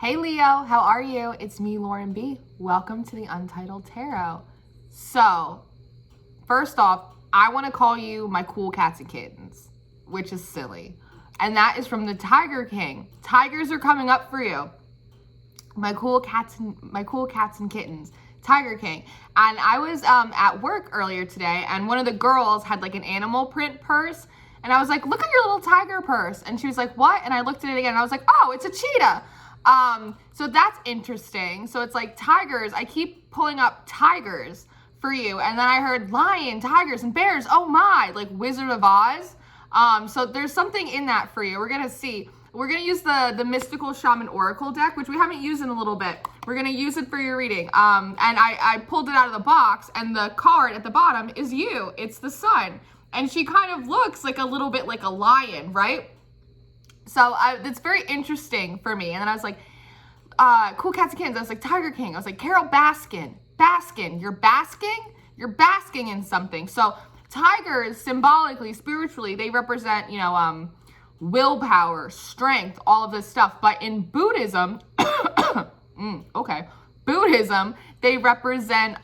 Hey Leo, how are you? It's me, Lauren B. Welcome to the Untitled Tarot. So, first off, I want to call you my cool cats and kittens, which is silly. And that is from the Tiger King. Tigers are coming up for you. My cool cats and kittens. Tiger King. And I was at work earlier today, and one of the girls had like an animal print purse. And I was like, look at your little tiger purse. And she was like, what? And I looked at it again, and I was like, oh, it's a cheetah. So that's interesting. So it's like tigers. I keep pulling up tigers for you. And then I heard lion, tigers, and bears. Oh my, like Wizard of Oz. So there's something in that for you. We're going to see. We're going to use the Mystical Shaman Oracle deck, which we haven't used in a little bit. We're going to use it for your reading. And I pulled it out of the box, and the card at the bottom is you. It's the sun. And she kind of looks like a little bit like a lion, right? So it's very interesting for me. And then I was like, cool cats and kittens. I was like, Tiger King. I was like, Carol Baskin. You're basking in something. So tigers, symbolically, spiritually, they represent, willpower, strength, all of this stuff. But in Buddhism, Buddhism, they represent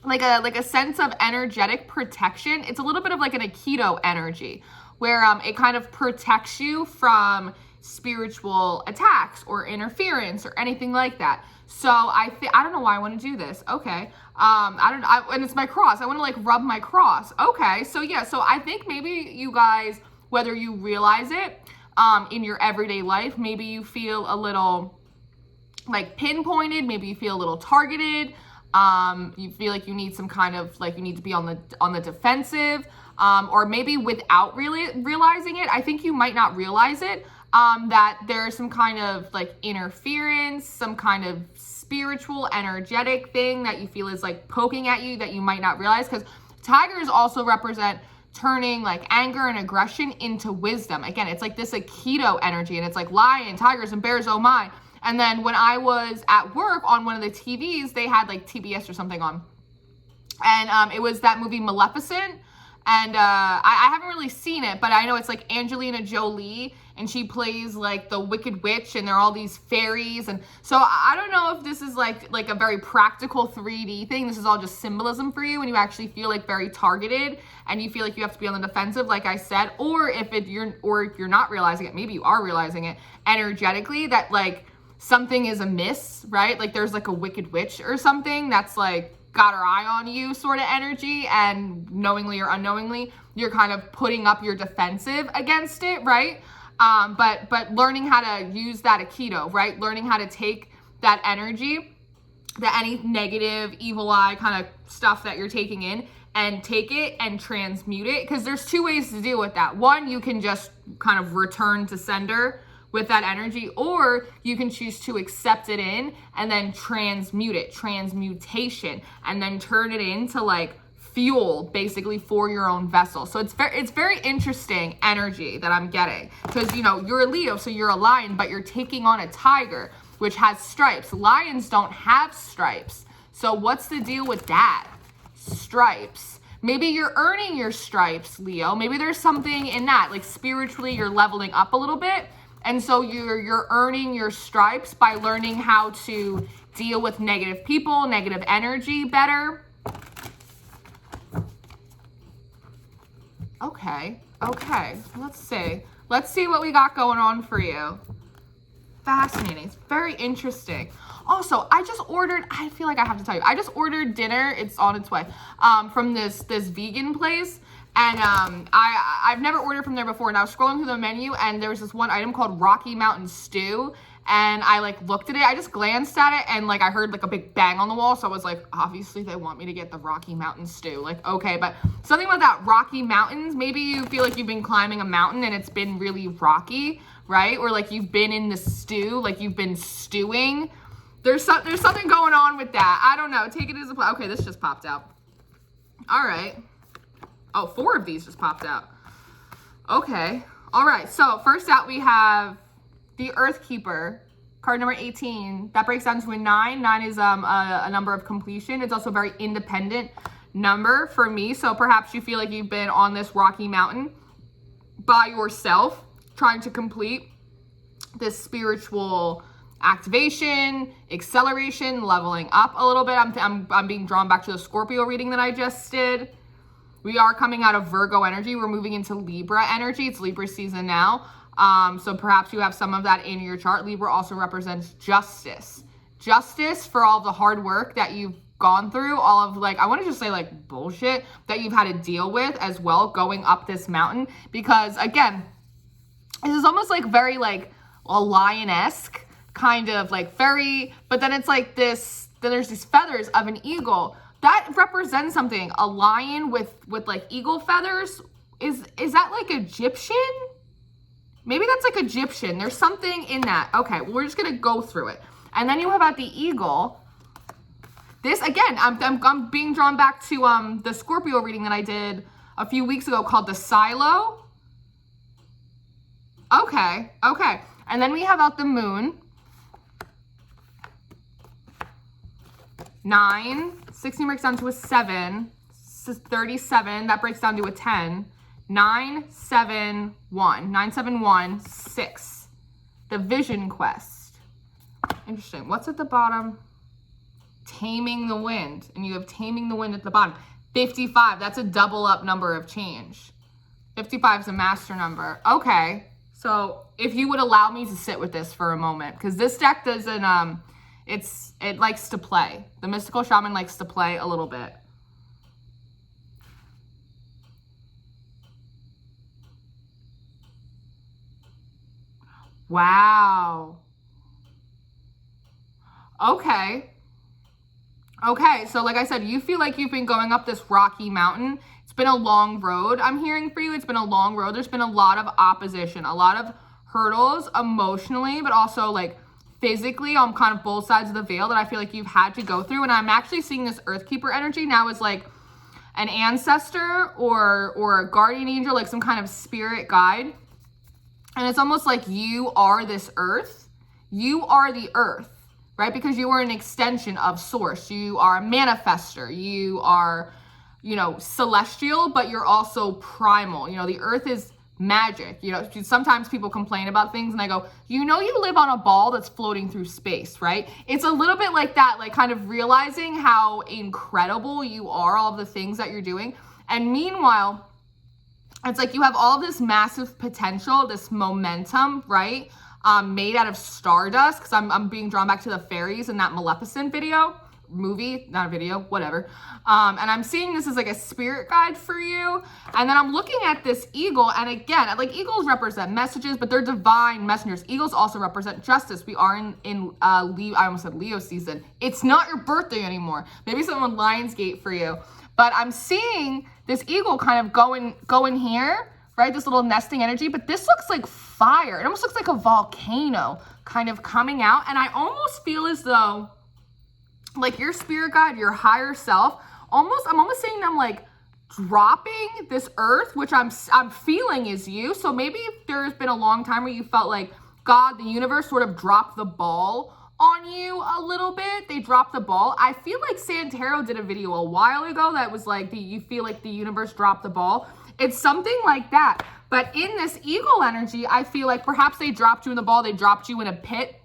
like a sense of energetic protection. It's a little bit of like an Aikido energy, where it kind of protects you from spiritual attacks or interference or anything like that. So I don't know why I want to do this. Okay. And it's my cross. I want to like rub my cross. Okay. So yeah, so I think maybe you guys, whether you realize it in your everyday life, maybe you feel a little like pinpointed, maybe you feel a little targeted. You feel like you need some kind of, like you need to be on the defensive. Or maybe without really realizing it, I think you might not realize it, that there's some kind of like interference, some kind of spiritual, energetic thing that you feel is like poking at you that you might not realize. Because tigers also represent turning like anger and aggression into wisdom. Again, it's like this Aikido energy, and it's like lion, tigers, and bears, oh my. And then when I was at work on one of the TVs, they had like TBS or something on. And it was that movie Maleficent. And I haven't really seen it, but I know it's like Angelina Jolie, and she plays like the Wicked Witch, and there are all these fairies. And so I don't know if this is like a very practical 3D thing. This is all just symbolism for you, and you actually feel like very targeted, and you feel like you have to be on the defensive, like I said. Or if you're not realizing it, maybe you are realizing it energetically, that like something is amiss, right? Like there's like a Wicked Witch or something that's like got her eye on you sort of energy, and knowingly or unknowingly, you're kind of putting up your defensive against it, right? But learning how to use that Aikido, right? Learning how to take that energy, that any negative, evil eye kind of stuff that you're taking in, and take it and transmute it. Because there's two ways to deal with that. One, you can just kind of return to sender with that energy, or you can choose to accept it in and then transmute it, transmutation, and then turn it into like fuel basically for your own vessel. So it's very interesting energy that I'm getting, because you're a Leo, so you're a lion, but you're taking on a tiger, which has stripes. Lions don't have stripes. So what's the deal with that? Stripes. Maybe you're earning your stripes, Leo. Maybe there's something in that, like spiritually you're leveling up a little bit. And so you're earning your stripes by learning how to deal with negative people, negative energy better. Okay. Let's see what we got going on for you. Fascinating. It's very interesting. Also, I feel like I have to tell you, I just ordered dinner. It's on its way, from this vegan place. And I've never ordered from there before, and I was scrolling through the menu, and there was this one item called Rocky Mountain Stew, and I like looked at it, I just glanced at it, and like I heard like a big bang on the wall, so I was like, obviously they want me to get the Rocky Mountain Stew, like okay. But something about that Rocky Mountains, maybe you feel like you've been climbing a mountain and it's been really rocky, right? Or like you've been in the stew, like you've been stewing. There's something going on with that. I don't know, take it as a, okay, this just popped out. All right. Oh, 4 of these just popped out. Okay. All right. So first out, we have the Earth Keeper, card number 18. That breaks down to a 9. 9 is a number of completion. It's also a very independent number for me. So perhaps you feel like you've been on this rocky mountain by yourself, trying to complete this spiritual activation, acceleration, leveling up a little bit. I'm being drawn back to the Scorpio reading that I just did. We are coming out of Virgo energy. We're moving into Libra energy. It's Libra season now. So perhaps you have some of that in your chart. Libra also represents justice. Justice for all the hard work that you've gone through, all of like, I want to just say like bullshit that you've had to deal with as well going up this mountain. Because again, this is almost like very like a lion-esque kind of like very, but then it's like this, then there's these feathers of an eagle. That represents something. A lion with like eagle feathers. Is that like Egyptian? Maybe that's like Egyptian. There's something in that. Okay, well, we're just gonna go through it. And then you have about the eagle. This again, I'm being drawn back to the Scorpio reading that I did a few weeks ago called the Silo. Okay. And then we have out the moon. 9, 16 breaks down to a 7, 37, that breaks down to a 10, 9, 7, 1, 9, 7, 1, 6. The vision quest. Interesting. What's at the bottom? Taming the wind. And you have taming the wind at the bottom. 55, that's a double up number of change. 55 is a master number. Okay. So if you would allow me to sit with this for a moment, because this deck doesn't, it likes to play. The mystical shaman likes to play a little bit. Wow. Okay. So like I said, you feel like you've been going up this rocky mountain. It's been a long road. I'm hearing for you. It's been a long road. There's been a lot of opposition, a lot of hurdles emotionally, but also like physically on kind of both sides of the veil that I feel like you've had to go through. And I'm actually seeing this Earthkeeper energy now as like an ancestor or a guardian angel, like some kind of spirit guide. And it's almost like you are this earth. You are the earth, right? Because you are an extension of source. You are a manifester. You are, celestial, but you're also primal. The earth is magic. Sometimes people complain about things and I go, you live on a ball that's floating through space, right? It's a little bit like that, like kind of realizing how incredible you are, all of the things that you're doing. And meanwhile, it's like you have all this massive potential, this momentum, right? Made out of stardust, because I'm being drawn back to the fairies in that Maleficent movie, not a video, whatever. And I'm seeing this as like a spirit guide for you. And then I'm looking at this eagle, and again, like eagles represent messages, but they're divine messengers. Eagles also represent justice. We are in Leo, I almost said Leo season. It's not your birthday anymore. Maybe someone Lionsgate for you. But I'm seeing this eagle kind of going here, right? This little nesting energy, but this looks like fire. It almost looks like a volcano kind of coming out. And I almost feel as though like your spirit guide, your higher self, I'm almost seeing them like dropping this earth, which I'm feeling is you. So maybe there's been a long time where you felt like God, the universe sort of dropped the ball on you a little bit. They dropped the ball. I feel like Santero did a video a while ago that was like, you feel like the universe dropped the ball. It's something like that. But in this eagle energy, I feel like perhaps they dropped you in the ball. They dropped you in a pit,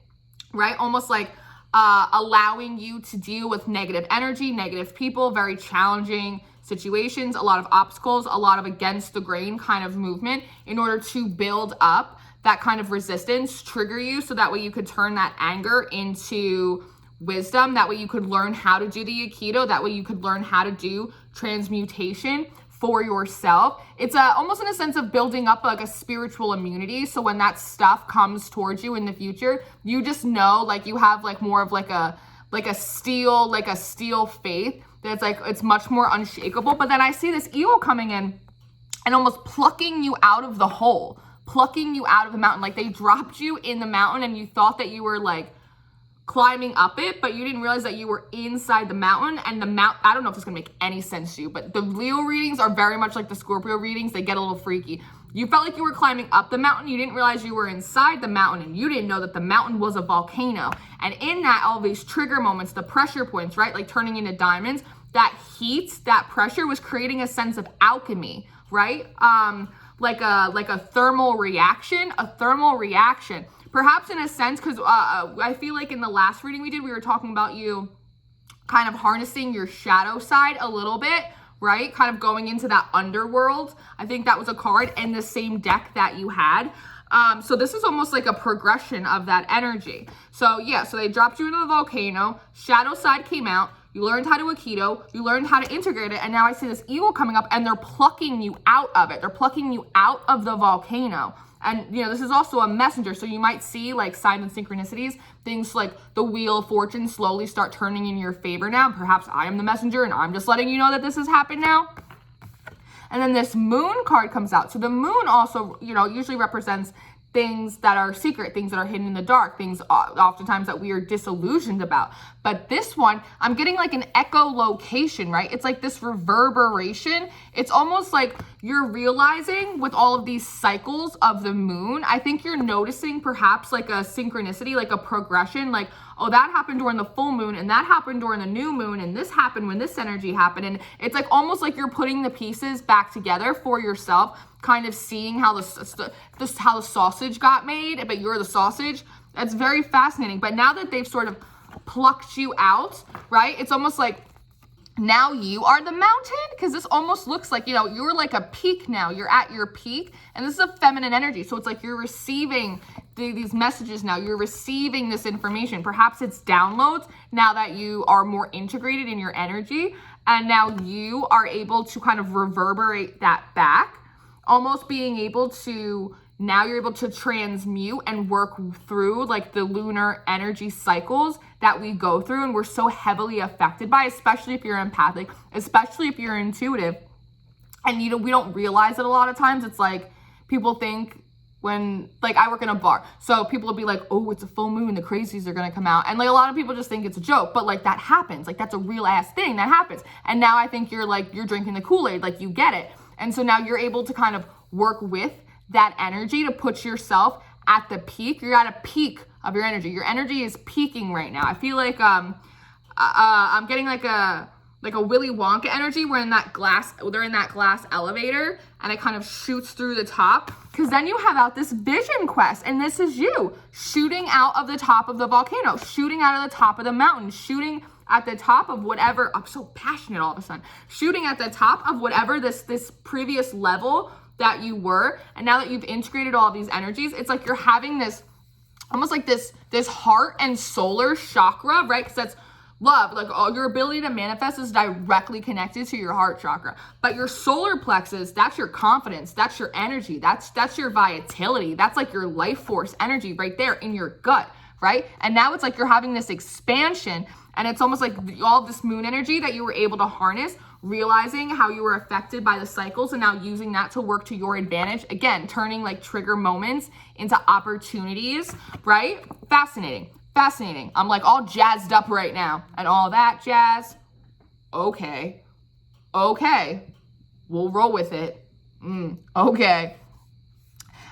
right? Almost like allowing you to deal with negative energy, negative people, very challenging situations, a lot of obstacles, a lot of against the grain kind of movement in order to build up that kind of resistance, trigger you, so that way you could turn that anger into wisdom. That way you could learn how to do the Aikido. That way you could learn how to do transmutation for yourself. It's almost in a sense of building up like a spiritual immunity. So when that stuff comes towards you in the future, you just know, like you have like more of like a steel faith that's like, it's much more unshakable. But then I see this eagle coming in and almost plucking you out of the hole, plucking you out of the mountain. Like they dropped you in the mountain and you thought that you were like climbing up it, but you didn't realize that you were inside the mountain. And the I don't know if this is gonna make any sense to you, but the Leo readings are very much like the Scorpio readings. They get a little freaky. You felt like you were climbing up the mountain. You didn't realize you were inside the mountain, and you didn't know that the mountain was a volcano. And in that, all these trigger moments, the pressure points, right? Like turning into diamonds, that heat, that pressure was creating a sense of alchemy, right? Like a thermal reaction, perhaps in a sense, because I feel like in the last reading we did, we were talking about you kind of harnessing your shadow side a little bit, right? Kind of going into that underworld. I think that was a card in the same deck that you had. So this is almost like a progression of that energy. So yeah, so they dropped you into the volcano, shadow side came out, you learned how to Aikido, you learned how to integrate it, and now I see this eagle coming up and they're plucking you out of it. They're plucking you out of the volcano. And, you know, this is also a messenger, so you might see, like, signs and synchronicities, things like the wheel of fortune slowly start turning in your favor now. Perhaps I am the messenger, and I'm just letting you know that this has happened now. And then this moon card comes out. So the moon also, you know, usually represents things that are secret, things that are hidden in the dark, things oftentimes that we are disillusioned about. But this one, I'm getting like an echolocation, right? It's like this reverberation. It's almost like you're realizing with all of these cycles of the moon, I think you're noticing perhaps like a synchronicity, like a progression, like, oh, that happened during the full moon and that happened during the new moon and this happened when this energy happened. And it's like almost like you're putting the pieces back together for yourself, kind of seeing how how the sausage got made, but you're the sausage. That's very fascinating. But now that they've sort of plucked you out, right? It's almost like now you are the mountain, because this almost looks like, you know, you're like a peak now. You're at your peak, and this is a feminine energy. So it's like you're receiving these messages now. You're receiving this information. Perhaps it's downloads now that you are more integrated in your energy, and now you are able to kind of reverberate that back. Almost being able to, now you're able to transmute and work through like the lunar energy cycles that we go through and we're so heavily affected by, especially if you're empathic, especially if you're intuitive. And, you know, we don't realize it a lot of times. It's like people think when, like, I work in a bar, so people will be like, oh, it's a full moon, the crazies are gonna come out. And like a lot of people just think it's a joke, but like that happens. Like that's a real ass thing that happens. And now I think you're like, you're drinking the Kool-Aid, like you get it. And so now you're able to kind of work with that energy to put yourself at the peak. You're at a peak of your energy. Your energy is peaking right now. I feel like I'm getting like a Willy Wonka energy. They're in that glass elevator and it kind of shoots through the top. Because then you have out this vision quest, and this is you shooting out of the top of the volcano, shooting out of the top of the mountain, shooting at the top of whatever, I'm so passionate all of a sudden, shooting at the top of whatever this previous level that you were. And now that you've integrated all of these energies, it's like you're having this, almost like this heart and solar chakra, right? Because that's love, like all your ability to manifest is directly connected to your heart chakra. But your solar plexus, that's your confidence, that's your energy, that's your vitality, that's like your life force energy right there in your gut, right? And now it's like you're having this expansion, and it's almost like all this moon energy that you were able to harness, realizing how you were affected by the cycles and now using that to work to your advantage. Again, turning like trigger moments into opportunities, right? Fascinating. Fascinating. I'm like all jazzed up right now and all that jazz. Okay. We'll roll with it. Okay.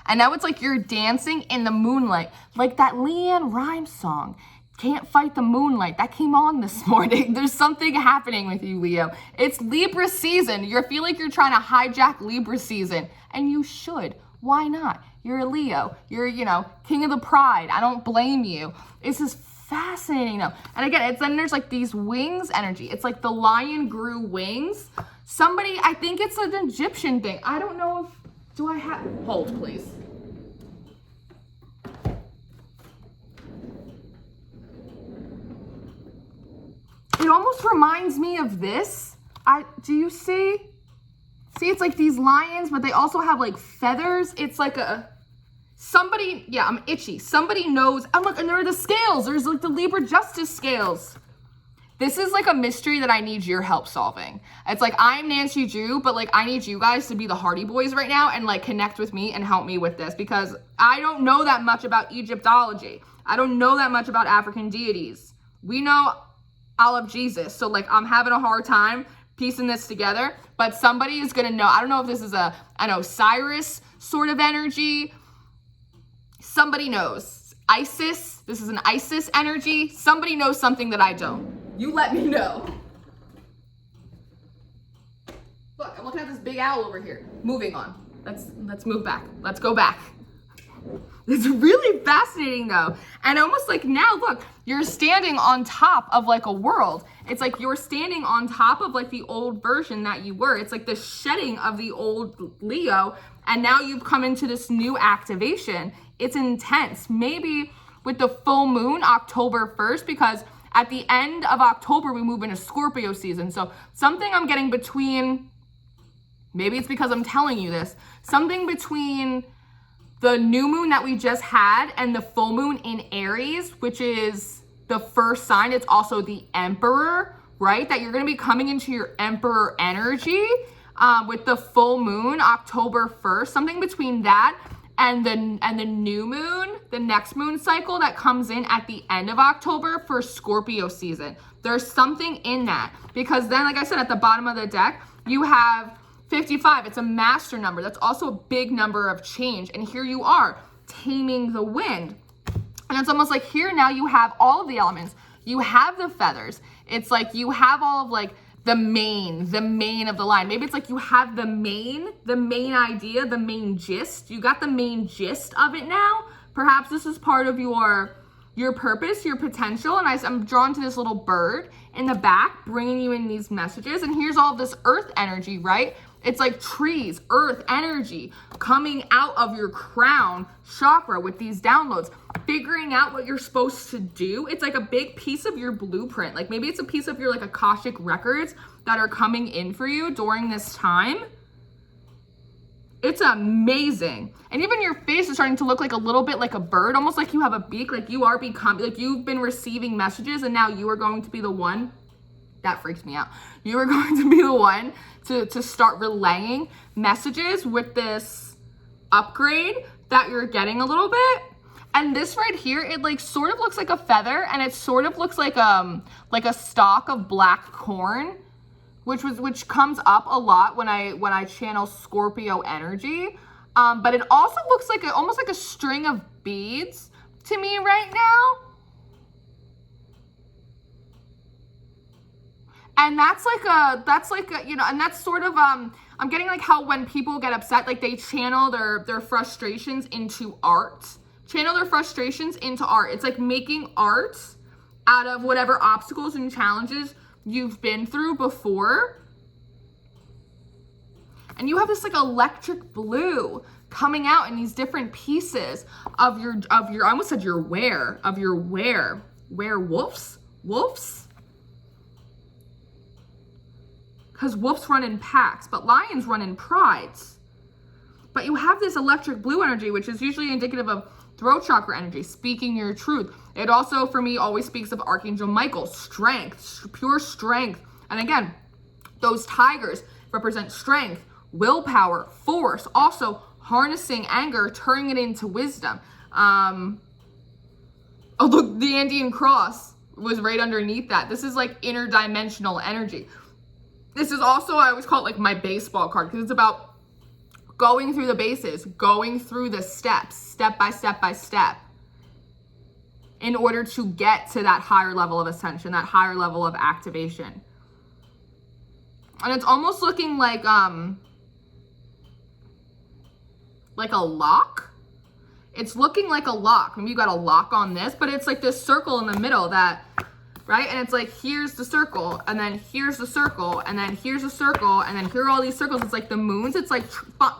And now it's like you're dancing in the moonlight, like that Leanne Rimes song. Can't fight the moonlight. That came on this morning. There's something happening with you, Leo. It's Libra season. You feel like you're trying to hijack Libra season. And you should. Why not? You're a Leo. You're, you know, king of the pride. I don't blame you. It's just fascinating though. And again, then there's like these wings energy. It's like the lion grew wings. Somebody, I think it's an Egyptian thing. I don't know if, do I have, hold please. It almost reminds me of this. Do you see? See, it's like these lions, but they also have like feathers. It's like somebody, yeah, I'm itchy. Somebody knows, I'm like, and there are the scales. There's like the Libra justice scales. This is like a mystery that I need your help solving. It's like, I'm Nancy Drew, but like, I need you guys to be the Hardy Boys right now and like connect with me and help me with this, because I don't know that much about Egyptology. I don't know that much about African deities. We know I love Jesus. So like, I'm having a hard time piecing this together, but somebody is going to know. I don't know if this is an Osiris sort of energy. Somebody knows. Isis, this is an Isis energy. Somebody knows something that I don't. You let me know. Look, I'm looking at this big owl over here. Moving on. Let's move back. Let's go back. It's really fascinating though. And almost like now, look, you're standing on top of like a world. It's like you're standing on top of like the old version that you were. It's like the shedding of the old Leo. And now you've come into this new activation. It's intense. Maybe with the full moon, October 1st, because at the end of October, we move into Scorpio season. So something I'm getting between, maybe it's because I'm telling you this, something between the new moon that we just had and the full moon in Aries, which is the first sign. It's also the Emperor, right? That you're going to be coming into your Emperor energy with the full moon, October 1st, something between that and the new moon, the next moon cycle that comes in at the end of October for Scorpio season. There's something in that, because then, like I said, at the bottom of the deck, you have 55. It's a master number. That's also a big number of change. And here you are taming the wind. And it's almost like here now you have all of the elements. You have the feathers. It's like you have all of like the main of the line. Maybe it's like you have the main idea, the main gist. You got the main gist of it now. Perhaps this is part of your purpose, your potential. And I'm drawn to this little bird in the back, bringing you in these messages. And here's all this earth energy, right? It's like trees, earth energy coming out of your crown chakra with these downloads, figuring out what you're supposed to do. It's like a big piece of your blueprint. Like maybe it's a piece of your like Akashic records that are coming in for you during this time. It's amazing. And even your face is starting to look like a little bit like a bird, almost like you have a beak, like you are becoming, like you've been receiving messages and now you are going to be the one. That freaks me out. You are going to be the one to start relaying messages with this upgrade that you're getting a little bit. And this right here, it like sort of looks like a feather, and it sort of looks like a stalk of black corn, which comes up a lot when I channel Scorpio energy. But it also looks like almost like a string of beads to me right now. And that's like a, you know, and that's sort of, I'm getting like how when people get upset, like they channel their frustrations into art. Channel their frustrations into art. It's like making art out of whatever obstacles and challenges you've been through before. And you have this like electric blue coming out in these different pieces of your, I almost said your werewolves? Wolves? Because wolves run in packs, but lions run in prides. But you have this electric blue energy, which is usually indicative of throat chakra energy, speaking your truth. It also, for me, always speaks of Archangel Michael, strength, pure strength. And again, those tigers represent strength, willpower, force, also harnessing anger, turning it into wisdom. Oh, look, the Andean cross was right underneath that. This is like interdimensional energy. This is also, I always call it like my baseball card, because it's about going through the bases, going through the steps, step by step by step, in order to get to that higher level of ascension, that higher level of activation. And it's almost looking like a lock. It's looking like a lock. Maybe you got a lock on this, but it's like this circle in the middle that, right? And it's like, here's the circle, and then here's the circle, and then here's the circle, and then here are all these circles. It's like the moons. It's like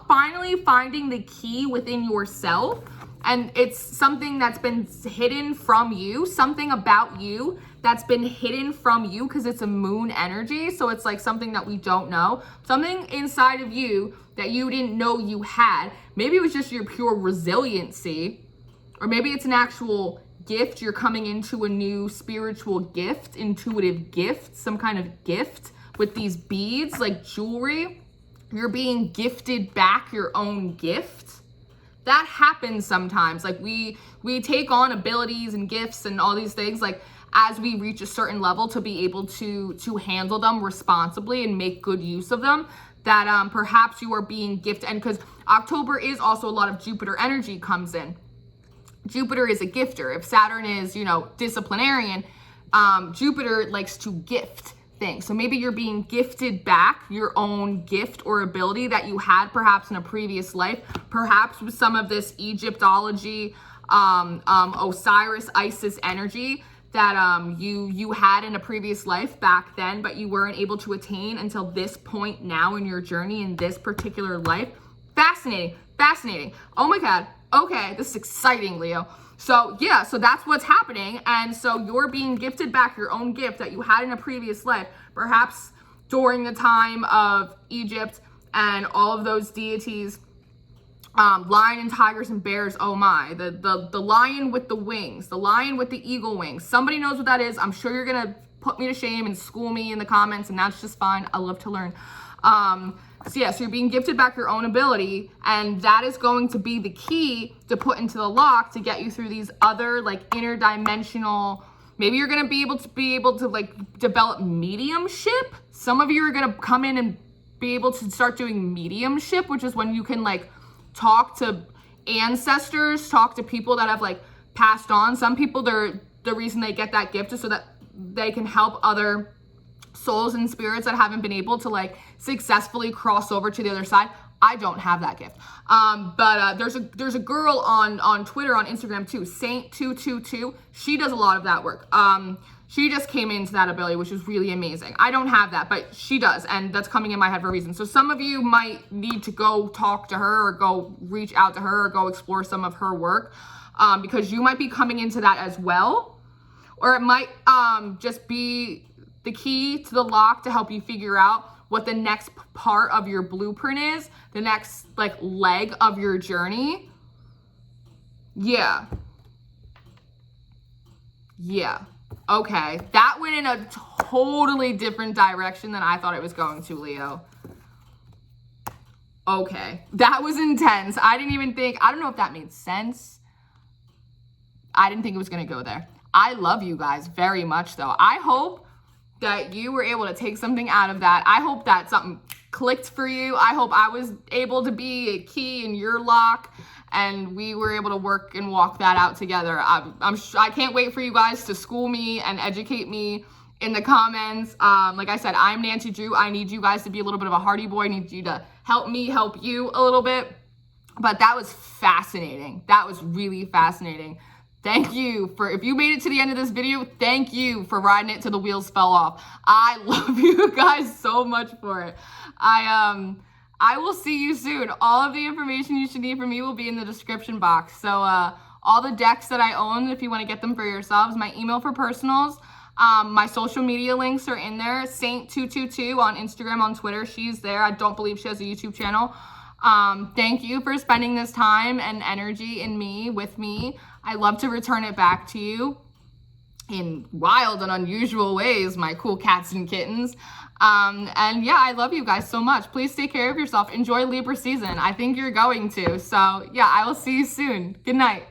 finally finding the key within yourself. And it's something that's been hidden from you, something about you that's been hidden from you, because it's a moon energy. So it's like something that we don't know, something inside of you that you didn't know you had. Maybe it was just your pure resiliency, or maybe it's an actual gift. You're coming into a new spiritual gift, intuitive gift, some kind of gift with these beads, like jewelry. You're being gifted back your own gift. That happens sometimes. Like we take on abilities and gifts and all these things, like as we reach a certain level, to be able to handle them responsibly and make good use of them, that perhaps you are being gifted. And because October is also a lot of Jupiter energy comes in. Jupiter is a gifter. If Saturn is, disciplinarian, Jupiter likes to gift thing. So maybe you're being gifted back your own gift or ability that you had perhaps in a previous life, perhaps with some of this Egyptology, Osiris, Isis energy that you had in a previous life back then, but you weren't able to attain until this point now in your journey in this particular life. Fascinating, fascinating. Oh my God. Okay, this is exciting, Leo. So yeah, so that's what's happening. And so you're being gifted back your own gift that you had in a previous life, perhaps during the time of Egypt and all of those deities, lion and tigers and bears. Oh my, the lion with the wings, the lion with the eagle wings. Somebody knows what that is. I'm sure you're gonna put me to shame and school me in the comments, and that's just fine. I love to learn. So yeah, so you're being gifted back your own ability, and that is going to be the key to put into the lock to get you through these other like interdimensional. Maybe you're gonna be able to like develop mediumship. Some of you are gonna come in and be able to start doing mediumship, which is when you can like talk to ancestors, talk to people that have like passed on. Some people, the reason they get that gift is so that they can help other souls and spirits that haven't been able to like successfully cross over to the other side. I don't have that gift. But there's a girl on Twitter, on Instagram too, Saint222. She does a lot of that work. She just came into that ability, which is really amazing. I don't have that, but she does, and that's coming in my head for a reason. So some of you might need to go talk to her or go reach out to her or go explore some of her work, because you might be coming into that as well. Or it might just be the key to the lock to help you figure out what the next part of your blueprint is, the next like leg of your journey. Yeah. Okay, that went in a totally different direction than I thought it was going to, Leo. Okay, that was intense. I don't know if that made sense. I didn't think it was gonna go there. I love you guys very much though. I hope that you were able to take something out of that. I hope that something clicked for you. I hope I was able to be a key in your lock and we were able to work and walk that out together. I can't wait for you guys to school me and educate me in the comments. Like I said, I'm Nancy Drew. I need you guys to be a little bit of a hardy boy. I need you to help me help you a little bit. But that was fascinating. That was really fascinating. Thank you if you made it to the end of this video, thank you for riding it till the wheels fell off. I love you guys so much for it. I will see you soon. All of the information you should need from me will be in the description box. So all the decks that I own, if you want to get them for yourselves, my email for personals, my social media links are in there. Saint222 on Instagram, on Twitter, she's there. I don't believe she has a YouTube channel. Thank you for spending this time and energy with me. I love to return it back to you in wild and unusual ways, my cool cats and kittens. And yeah, I love you guys so much. Please take care of yourself. Enjoy Libra season. I think you're going to. So yeah, I will see you soon. Good night.